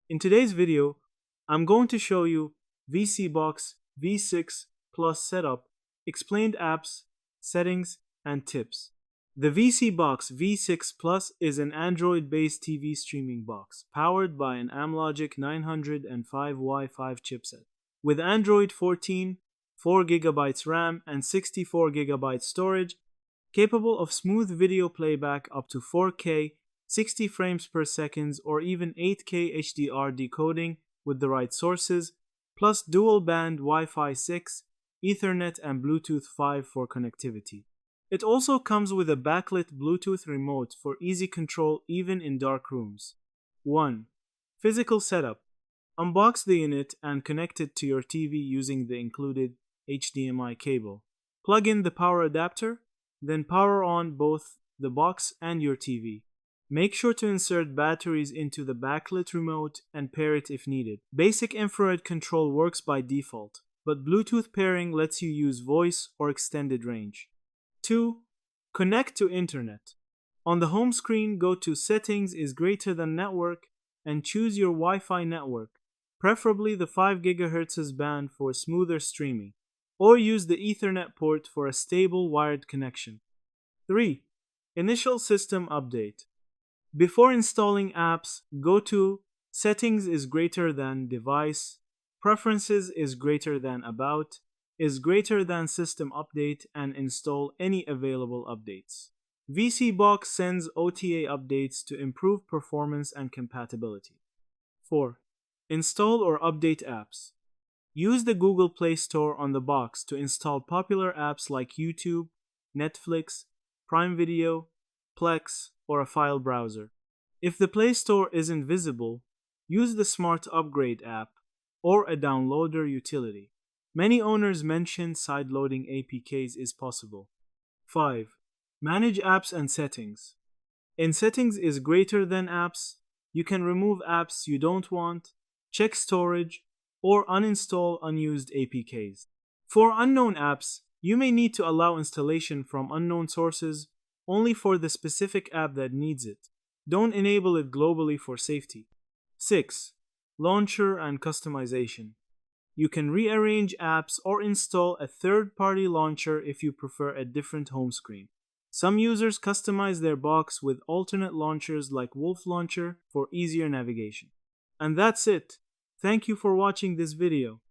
In today's video, I'm going to show you Vseebox V6 Plus Setup, explained apps, settings, and tips. The Vseebox V6 Plus is an Android-based TV streaming box powered by an Amlogic 905 Wi-Fi chipset. With Android 14, 4 GB RAM, and 64 GB storage, capable of smooth video playback up to 4K, 60 frames per second, or even 8K HDR decoding with the right sources, plus dual band Wi-Fi 6, Ethernet, and Bluetooth 5 for connectivity. It also comes with a backlit Bluetooth remote for easy control even in dark rooms. 1. Physical setup. Unbox the unit and connect it to your TV using the included HDMI cable. Plug in the power adapter, then power on both the box and your TV. Make sure to insert batteries into the backlit remote and pair it if needed. Basic infrared control works by default, but Bluetooth pairing lets you use voice or extended range. 2. Connect to Internet. On the home screen, go to Settings is greater than Network and choose your Wi-Fi network, preferably the 5 GHz band for smoother streaming, or use the Ethernet port for a stable wired connection. 3. Initial system update. Before installing apps, go to Settings is greater than Device, Preferences is greater than About, is greater than System Update, and install any available updates. Vseebox sends OTA updates to improve performance and compatibility. 4. Install or update apps. Use the Google Play Store on the box to install popular apps like YouTube, Netflix, Prime Video, Plex, or a file browser. If the Play Store isn't visible, use the Smart Upgrade app or a downloader utility. Many owners mention sideloading APKs is possible. 5. Manage apps and settings. In Settings is greater than Apps, you can remove apps you don't want, check storage, or uninstall unused APKs. For unknown apps, you may need to allow installation from unknown sources only for the specific app that needs it. Don't enable it globally for safety. 6. Launcher and customization. You can rearrange apps or install a third-party launcher if you prefer a different home screen. Some users customize their box with alternate launchers like Wolf Launcher for easier navigation. And that's it. Thank you for watching this video.